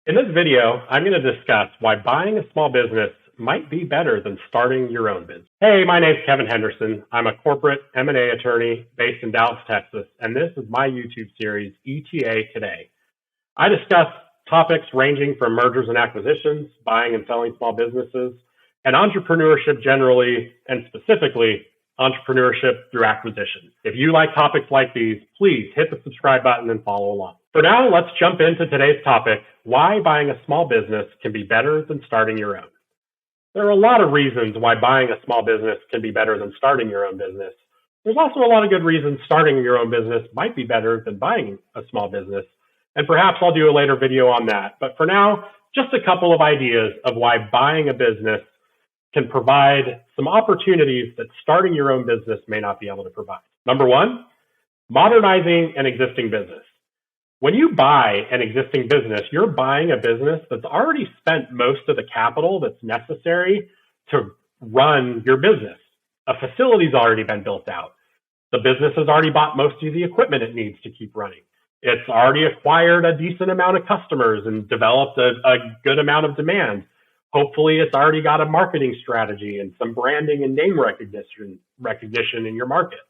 In this video, I'm going to discuss why buying a small business might be better than starting your own business. Hey, my name's Kevin Henderson. I'm a corporate M&A attorney based in Dallas, Texas, and this is my YouTube series, ETA Today. I discuss topics ranging from mergers and acquisitions, buying and selling small businesses, and entrepreneurship generally, and specifically entrepreneurship through acquisition. If you like topics like these, please hit the subscribe button and follow along. For now, let's jump into today's topic, why buying a small business can be better than starting your own. There are a lot of reasons why buying a small business can be better than starting your own business. There's also a lot of good reasons starting your own business might be better than buying a small business, and perhaps I'll do a later video on that. But for now, just a couple of ideas of why buying a business can provide some opportunities that starting your own business may not be able to provide. Number one, modernizing an existing business. When you buy an existing business, you're buying a business that's already spent most of the capital that's necessary to run your business. A facility's already been built out. The business has already bought most of the equipment it needs to keep running. It's already acquired a decent amount of customers and developed a good amount of demand. Hopefully, it's already got a marketing strategy and some branding and name recognition in your market.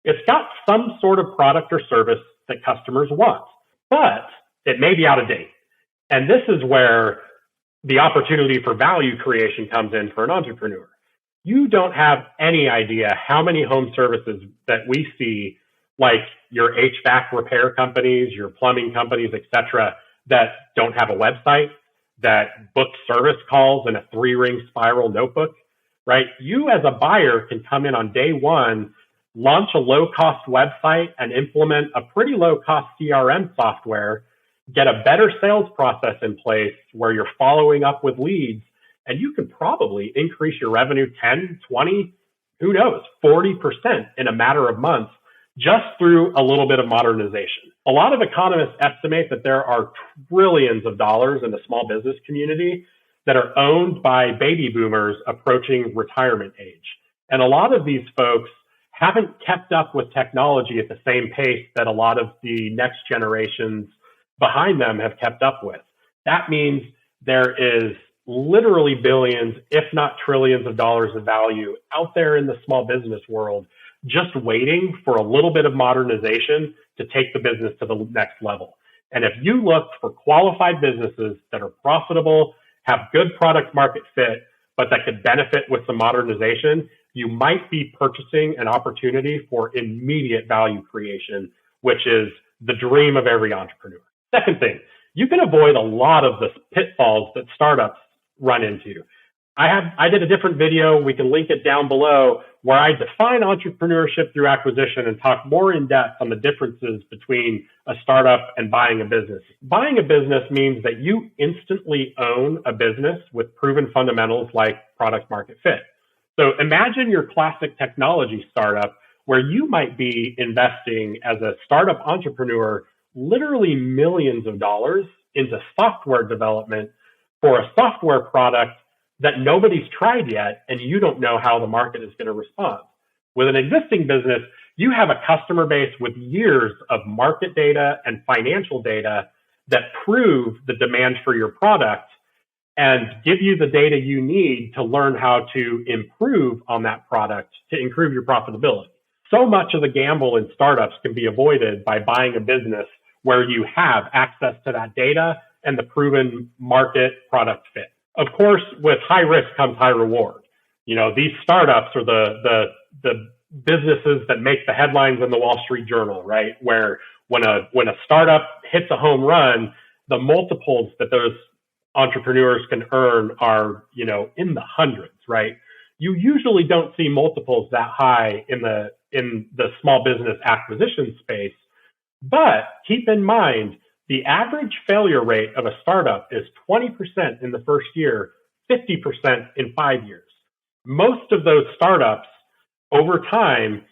It's got some sort of product or service that customers want, but it may be out of date. And this is where the opportunity for value creation comes in for an entrepreneur. You don't have any idea how many home services that we see, like your HVAC repair companies, your plumbing companies, etc., that don't have a website, that book service calls in a 3-ring spiral notebook, right? You as a buyer can come in on day one, launch a low-cost website and implement a pretty low-cost CRM software, get a better sales process in place where you're following up with leads, and you can probably increase your revenue 10, 20, who knows, 40% in a matter of months just through a little bit of modernization. A lot of economists estimate that there are trillions of dollars in the small business community that are owned by baby boomers approaching retirement age. And a lot of these folks haven't kept up with technology at the same pace that a lot of the next generations behind them have kept up with. That means there is literally billions, if not trillions of dollars of value out there in the small business world, just waiting for a little bit of modernization to take the business to the next level. And if you look for qualified businesses that are profitable, have good product market fit, but that could benefit with some modernization, you might be purchasing an opportunity for immediate value creation, which is the dream of every entrepreneur. Second thing, you can avoid a lot of the pitfalls that startups run into. I did a different video, we can link it down below, where I define entrepreneurship through acquisition and talk more in depth on the differences between a startup and buying a business. Buying a business means that you instantly own a business with proven fundamentals like product market fit. So imagine your classic technology startup where you might be investing as a startup entrepreneur literally millions of dollars into software development for a software product that nobody's tried yet, and you don't know how the market is going to respond. With an existing business, you have a customer base with years of market data and financial data that prove the demand for your product and give you the data you need to learn how to improve on that product to improve your profitability. So much of the gamble in startups can be avoided by buying a business where you have access to that data and the proven market product fit. Of course, with high risk comes high reward. You know, these startups are the businesses that make the headlines in the Wall Street Journal, right? Where when a startup hits a home run, the multiples that those entrepreneurs can earn are, you know, in the hundreds, right? You usually don't see multiples that high in the small business acquisition space, but keep in mind, the average failure rate of a startup is 20% in the first year, 50% in 5 years. Most of those startups over time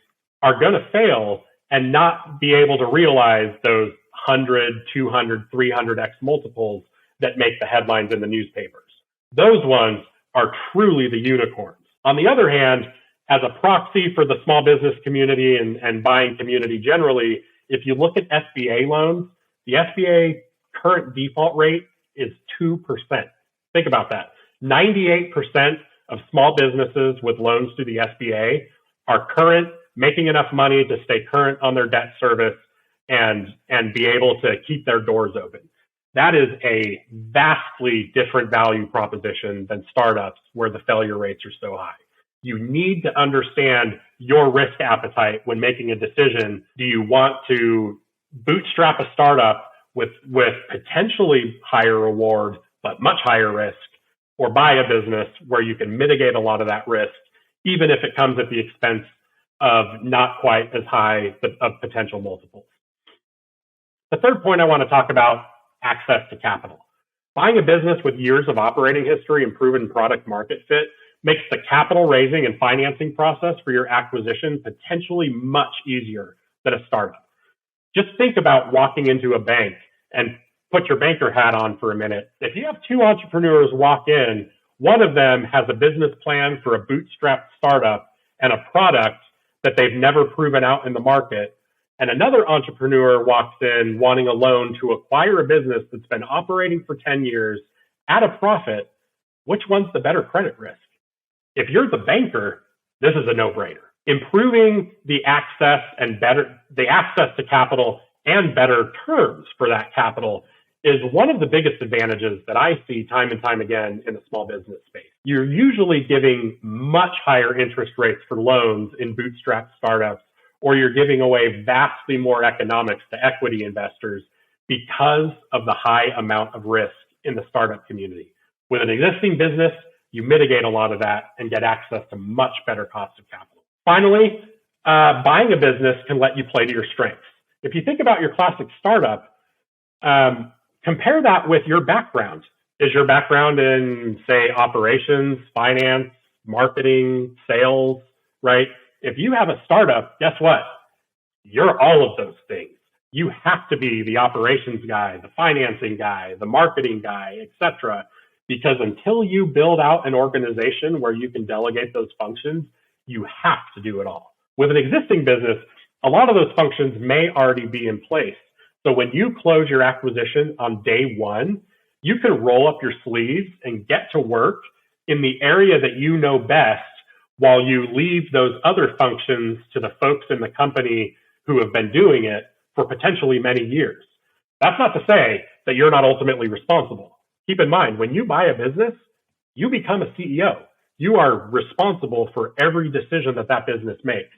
are going to fail and not be able to realize those 100, 200, 300x multiples that make the headlines in the newspapers. Those ones are truly the unicorns. On the other hand, as a proxy for the small business community and buying community generally, if you look at SBA loans, the SBA current default rate is 2%. Think about that. 98% of small businesses with loans through the SBA are current, making enough money to stay current on their debt service and be able to keep their doors open. That is a vastly different value proposition than startups where the failure rates are so high. You need to understand your risk appetite when making a decision. Do you want to bootstrap a startup with potentially higher reward, but much higher risk, or buy a business where you can mitigate a lot of that risk, even if it comes at the expense of not quite as high of potential multiples? The third point I want to talk about, access to capital. Buying a business with years of operating history and proven product market fit makes the capital raising and financing process for your acquisition potentially much easier than a startup. Just think about walking into a bank and put your banker hat on for a minute. If you have two entrepreneurs walk in, one of them has a business plan for a bootstrapped startup and a product that they've never proven out in the market, and another entrepreneur walks in wanting a loan to acquire a business that's been operating for 10 years at a profit, which one's the better credit risk? If you're the banker, this is a no-brainer. Improving the access to capital and better terms for that capital is one of the biggest advantages that I see time and time again in the small business space. You're usually giving much higher interest rates for loans in bootstrap startups, or you're giving away vastly more economics to equity investors because of the high amount of risk in the startup community. With an existing business, you mitigate a lot of that and get access to much better cost of capital. Finally, buying a business can let you play to your strengths. If you think about your classic startup, compare that with your background. Is your background in, say, operations, finance, marketing, sales, right? If you have a startup, guess what? You're all of those things. You have to be the operations guy, the financing guy, the marketing guy, etc. Because until you build out an organization where you can delegate those functions, you have to do it all. With an existing business, a lot of those functions may already be in place. So when you close your acquisition on day one, you can roll up your sleeves and get to work in the area that you know best, while you leave those other functions to the folks in the company who have been doing it for potentially many years. That's not to say that you're not ultimately responsible. Keep in mind, when you buy a business, you become a CEO. You are responsible for every decision that business makes.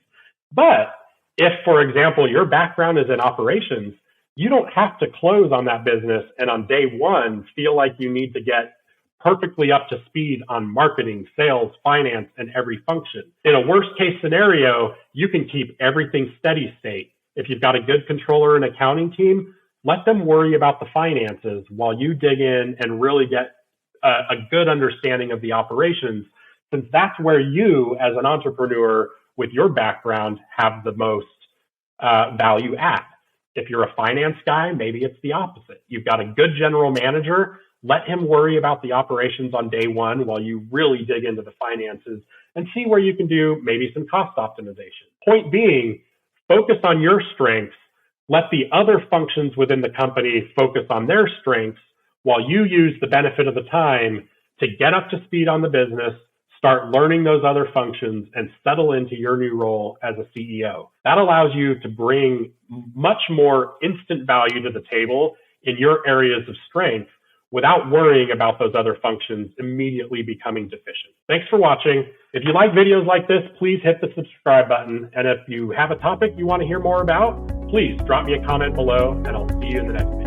But if, for example, your background is in operations, you don't have to close on that business and on day one feel like you need to get perfectly up to speed on marketing, sales, finance, and every function. In a worst case scenario, you can keep everything steady state. If you've got a good controller and accounting team, let them worry about the finances while you dig in and really get a good understanding of the operations, since that's where you, as an entrepreneur with your background, have the most value add. If you're a finance guy, maybe it's the opposite. You've got a good general manager. Let him worry about the operations on day one while you really dig into the finances and see where you can do maybe some cost optimization. Point being, focus on your strengths. Let the other functions within the company focus on their strengths while you use the benefit of the time to get up to speed on the business, start learning those other functions, and settle into your new role as a CEO. That allows you to bring much more instant value to the table in your areas of strength without worrying about those other functions immediately becoming deficient. Thanks for watching. If you like videos like this, please hit the subscribe button. And if you have a topic you want to hear more about, please drop me a comment below, and I'll see you in the next video.